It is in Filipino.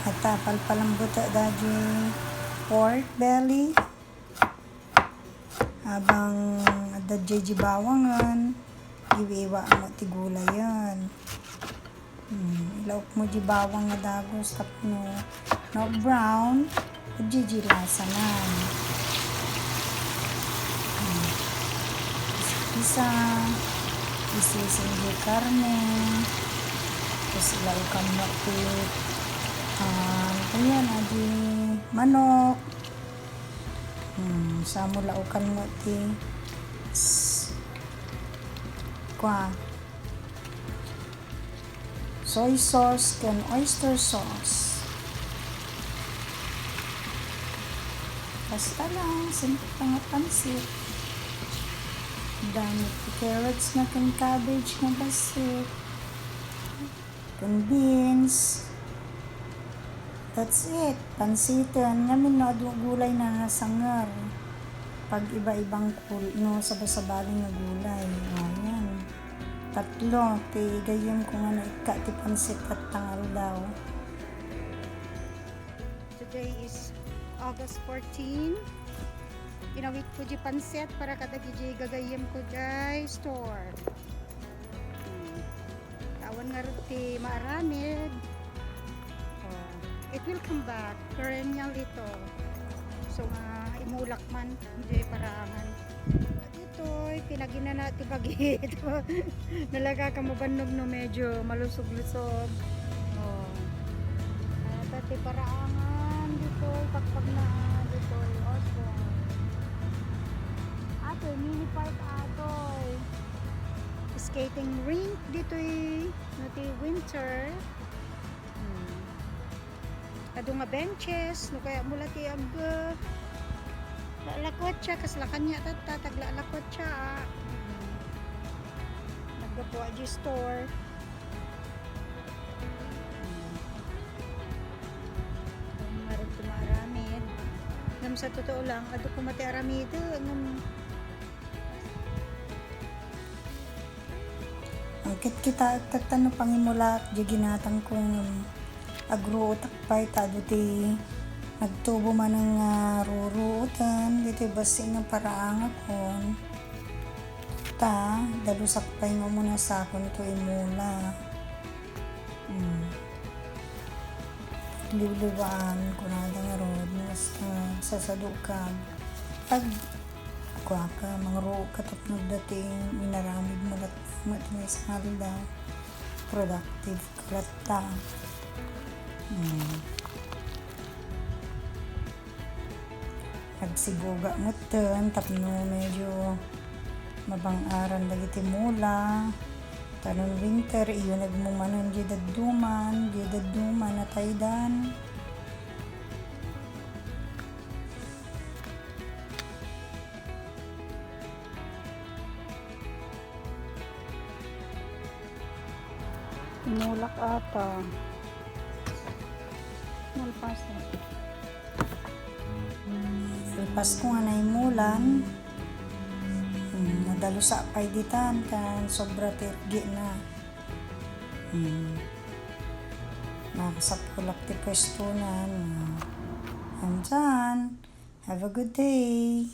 At palpalambuta daddy pork belly. Habang daddy bawangan, iwiwa mo ti gulay yan. Ilaok mo di bawang nga dagos tapno no brown, daddy lasa na. Isa isisin di karne. Tapos ilaukan mo ti ayan, adi manok. Samo laukan mo ti soy sauce ken oyster sauce. Basta lang, simple nga pansit. Dami ti carrots na ken cabbage nga basit. Ken beans. That's it. Pansitan. Ngamin no, gulay na nasangar. Pag iba-ibang sabasabaling na gulay. Ayan. 3. Gayam ko nga na ti pansit at tangal daw. Today is August 14. Ginawit ko di pansit para kada di gagayam ko di store. Tawan nga rin ti maaramid. It will come back. Perennial ito. So, imulak man. Hindi parangan. Dito, pinagina natin bagit. Nalaga ka mabanog no medyo malusog-lusog. Pati parangan. Dito, pagpag na. Dito, Osborne. Ato, mini park ato. Skating rink. Dito, nati winter. Ado nga benches, no kaya mula ti ag lakwat siya, kas lakanya taglalakot siya. Naggapuwa di store. Maroon tumaramid. Ngam sa totoo lang, ado ko mati aramid. Angkit kita tatano pangimulak, di ginatang kong agro takpay tado ti nagtubo man ng rurutan dito basi nga paraang akon dalusakpay nga muna sa akon to imula liwliwaan ko na nga rod sasadukag pag ka mga ro katap nagdating minaramid malat matinis halda productive kalata. Nagsibuga mo ten tapno medyo mabang-aran lagi ti mula tanon winter iyo nagmumanon di dadduman na taydan mulak ata Pas ko nga naimulan, nadalusa pa'y ditan, kan sobra tergi na. Nakasapulak ti pwestunan. Andyan, have a good day.